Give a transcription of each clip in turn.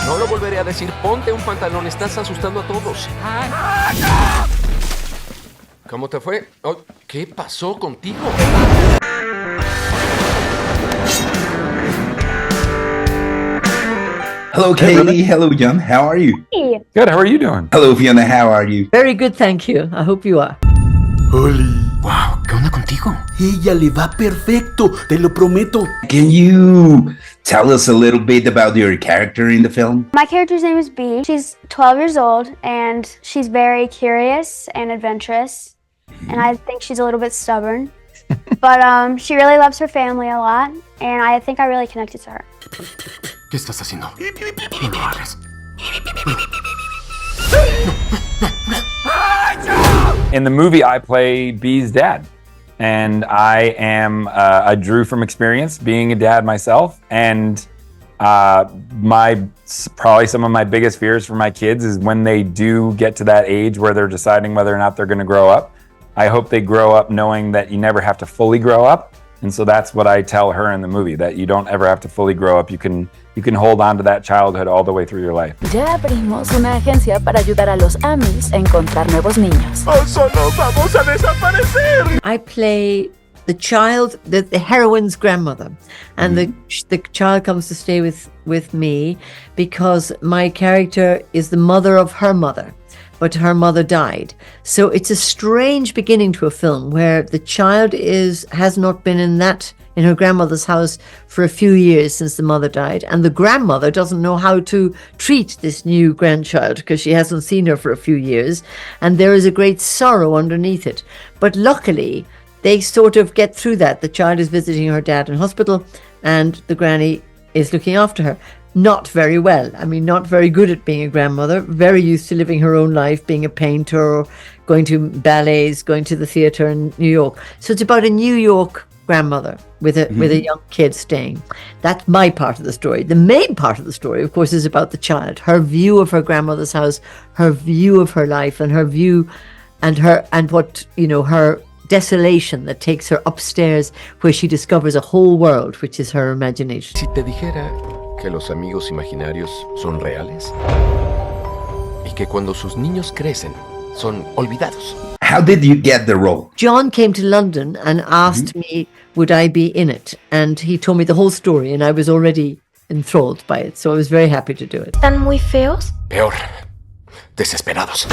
No lo volveré a decir. Ponte un pantalón. Estás asustando a todos. ¿Cómo te fue? Oh, ¿qué pasó contigo? Hello, Katie. Hello, John. How are you? Hey. Good. How are you doing? Hello, Fiona. How are you? Very good, thank you. I hope you are. Oli. Wow, ¿qué onda contigo? Ella le va perfecto, te lo prometo. Can you tell us a little bit about your character in the film? My character's name is Bee. She's 12 years old and she's very curious and adventurous. And I think she's a little bit stubborn. But she really loves her family a lot. And I think I really connected to her. ¿Qué estás haciendo? No lo hagas. In the movie, I play Bee's dad. And I drew from experience being a dad myself. And probably some of my biggest fears for my kids is when they do get to that age where they're deciding whether or not they're going to grow up. I hope they grow up knowing that you never have to fully grow up. And so that's what I tell her in the movie, that you don't ever have to fully grow up. You can hold on to that childhood all the way through your life. Ya abrimos una agencia para ayudar a los Amis a encontrar nuevos niños. ¡Oh, solo vamos a desaparecer! I play the child, the heroine's grandmother, and the child comes to stay with me because my character is the mother of her mother, but her mother died. So it's a strange beginning to a film where the child has not been in her grandmother's house for a few years since the mother died, and the grandmother doesn't know how to treat this new grandchild because she hasn't seen her for a few years, and there is a great sorrow underneath it. But luckily, they sort of get through that. The child is visiting her dad in hospital, and the granny is looking after her. Not very well. I mean, not very good at being a grandmother, very used to living her own life, being a painter, or going to ballets, going to the theater in New York. So it's about a New York grandmother with a young kid staying. That's my part of the story. The main part of the story, of course, is about the child, her view of her grandmother's house, her view of her life, and her view and what, you know, her desolation that takes her upstairs where she discovers a whole world, which is her imagination. Si te dijera que los amigos imaginarios son reales y que cuando sus niños crecen son olvidados. How did you get the role? John came to London and asked me would I be in it, and he told me the whole story, and I was already enthralled by it, so I was very happy to do it. ¿Están muy feos? Peor, desesperados.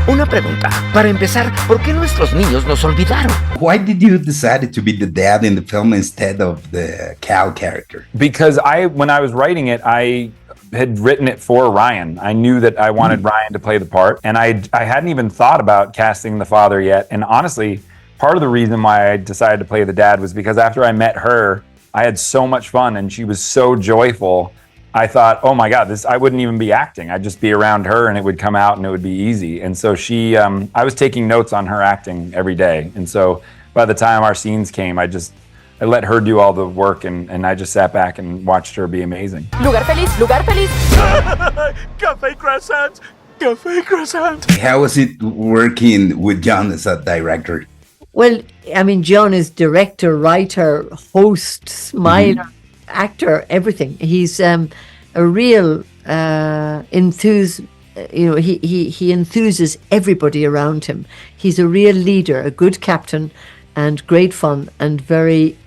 Una pregunta. Para empezar, ¿por qué nuestros niños nos olvidaron? Why did you decide to be the dad in the film instead of the Cal character? Because when I was writing it, I had written it for Ryan. I knew that I wanted Ryan to play the part, and I hadn't even thought about casting the father yet. And honestly, part of the reason why I decided to play the dad was because after I met her, I had so much fun and she was so joyful. I thought, oh my God, I wouldn't even be acting. I'd just be around her and it would come out and it would be easy. And so I was taking notes on her acting every day. And so by the time our scenes came, I let her do all the work and I just sat back and watched her be amazing. Lugar feliz, lugar feliz. Café croissant, café croissant. How was it working with John as a director? Well, I mean, John is director, writer, host, smiler, actor, everything. He's a real he enthuses everybody around him. He's a real leader, a good captain, and great fun, and very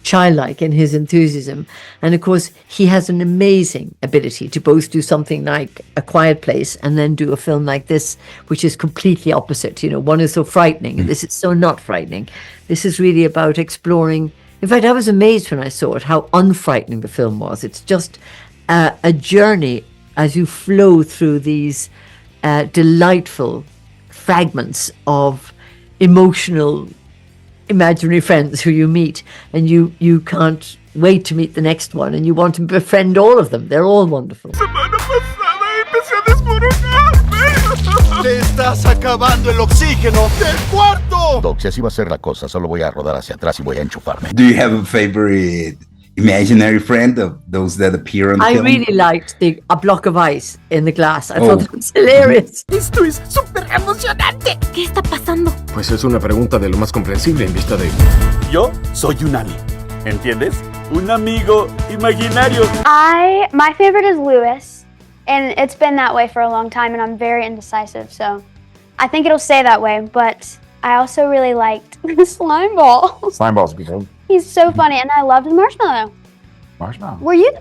childlike in his enthusiasm. And of course, he has an amazing ability to both do something like A Quiet Place and then do a film like this, which is completely opposite. You know, one is so frightening, and this is so not frightening. This is really about exploring. In fact, I was amazed when I saw it, how unfrightening the film was. It's just a journey as you flow through these delightful fragments of emotional imaginary friends who you meet, and you can't wait to meet the next one, and you want to befriend all of them. They're all wonderful. Semana pasada empecé a desmoronarme. Te estás acabando el oxígeno del cuarto. Doc, si así va a ser la cosa, solo voy a rodar hacia atrás y voy a enchufarme. Do you have a favorite imaginary friend of those that appear on the film? I really liked a block of ice in the glass. I thought it was hilarious. Esto es súper emocionante. ¿Qué está pasando? Pues es una pregunta de lo más comprensible en vista de... Yo soy un Ami, ¿entiendes? un amigo imaginario. My favorite is Lewis, and it's been that way for a long time, and I'm very indecisive, so I think it'll stay that way, but I also really liked Slimeball. Slimeball's good. He's so funny, and I loved Marshmallow. Marshmallow. Were you?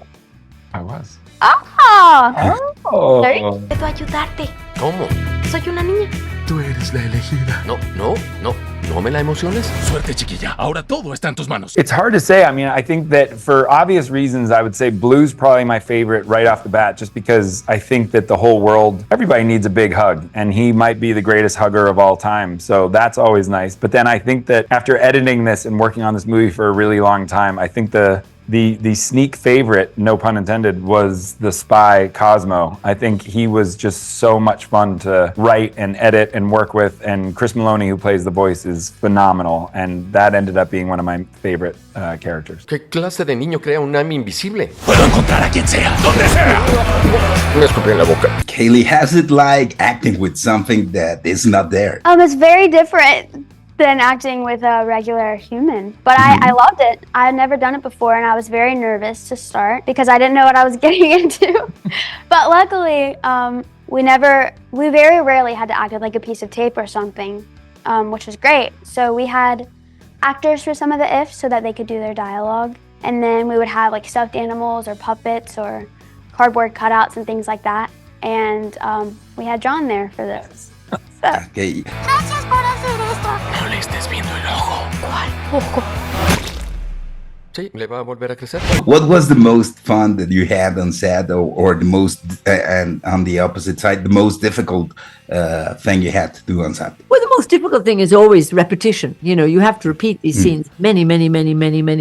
I was. Ah! Oh. There you Puedo ayudarte. ¿Cómo? Soy una niña. Tú eres la elegida. No me la emociones. Suerte, chiquilla. Ahora todo está en tus manos. It's hard to say. I mean, I think that for obvious reasons, I would say Blue's probably my favorite right off the bat, just because I think that the whole world, everybody needs a big hug, and he might be the greatest hugger of all time. So that's always nice. But then I think that after editing this and working on this movie for a really long time, I think the sneak favorite, no pun intended, was the spy Cosmo. I think he was just so much fun to write and edit and work with, and Chris Maloney, who plays the voice, is phenomenal, and that ended up being one of my favorite characters. ¿Qué clase de niño crea un Ami invisible? Puedo encontrar a quien sea, donde sea. Me escupí en la boca. Kaylee, how's it like acting with something that is not there? It's very different than acting with a regular human, but I loved it. I had never done it before, and I was very nervous to start because I didn't know what I was getting into. But luckily, we very rarely had to act with like a piece of tape or something, which was great. So we had actors for some of the ifs so that they could do their dialogue, and then we would have like stuffed animals or puppets or cardboard cutouts and things like that, and we had John there for those. So. Okay. Gracias por hacer esto. No le estés viendo el ojo. ¿Cuál ojo? Sí, le va a volver a crecer. What was the most fun that you had on set, or the most, and on the opposite side, the most difficult thing you had to do on set? Well, the most difficult thing is always repetition. You know, you have to repeat these scenes many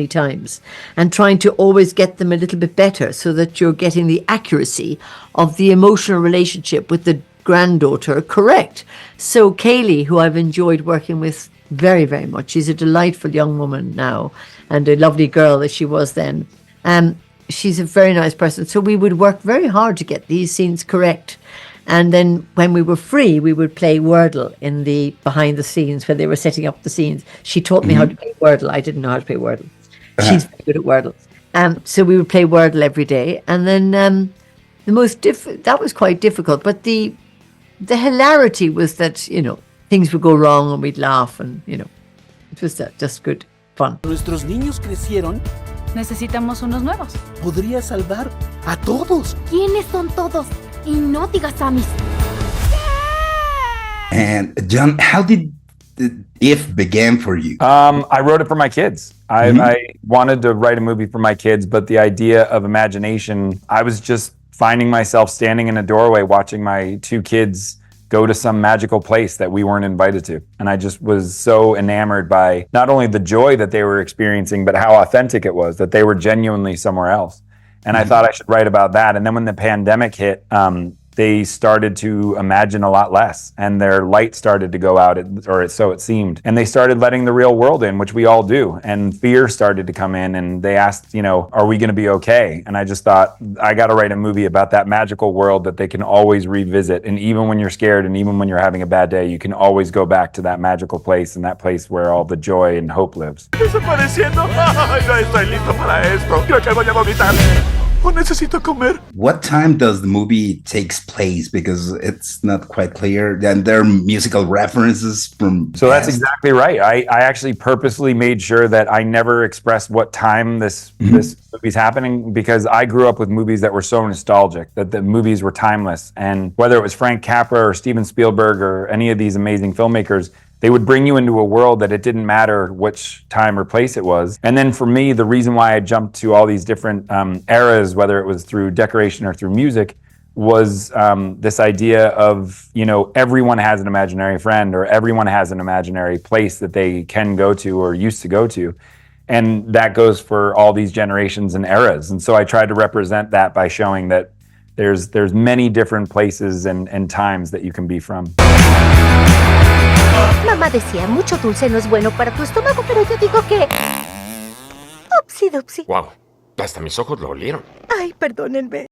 times, and trying to always get them a little bit better so that you're getting the accuracy of the emotional relationship with the granddaughter correct. So Kaylee, who I've enjoyed working with very, very much, she's a delightful young woman now and a lovely girl as she was then. She's a very nice person. So we would work very hard to get these scenes correct. And then when we were free, we would play Wordle in the behind the scenes when they were setting up the scenes. She taught me how to play Wordle. I didn't know how to play Wordle. She's very good at Wordle. So we would play Wordle every day. And then that was quite difficult. But the hilarity was that, you know, things would go wrong and we'd laugh, and, you know, it was just good fun. Nuestros niños crecieron. Necesitamos unos nuevos. Podría salvar a todos. ¿Quiénes son todos? Y no digas Amis. And John, how did If began for you? I wrote it for my kids. I wanted to write a movie for my kids, but the idea of imagination, I was just finding myself standing in a doorway watching my two kids go to some magical place that we weren't invited to. And I just was so enamored by not only the joy that they were experiencing, but how authentic it was, that they were genuinely somewhere else. And I thought I should write about that. And then when the pandemic hit, they started to imagine a lot less, and their light started to go out, or so it seemed. And they started letting the real world in, which we all do. And fear started to come in, and they asked, you know, are we going to be okay? And I just thought, I got to write a movie about that magical world that they can always revisit. And even when you're scared, and even when you're having a bad day, you can always go back to that magical place, and that place where all the joy and hope lives. Desapareciendo. Ay, no estoy listo para esto. Creo que voy a vomitar. Oh, necesito comer. What time does the movie takes place? Because it's not quite clear. And there are musical references from. So that's exactly right. I actually purposely made sure that I never expressed what time this movie's happening, because I grew up with movies that were so nostalgic, that the movies were timeless. And whether it was Frank Capra or Steven Spielberg or any of these amazing filmmakers, they would bring you into a world that it didn't matter which time or place it was. And then for me, the reason why I jumped to all these different eras, whether it was through decoration or through music, was this idea of, you know, everyone has an imaginary friend, or everyone has an imaginary place that they can go to or used to go to. And that goes for all these generations and eras. And so I tried to represent that by showing that there's many different places and times that you can be from. Mamá decía, mucho dulce no es bueno para tu estómago, pero yo digo que... Upsi dupsi. Wow, hasta mis ojos lo olieron. Ay, perdónenme.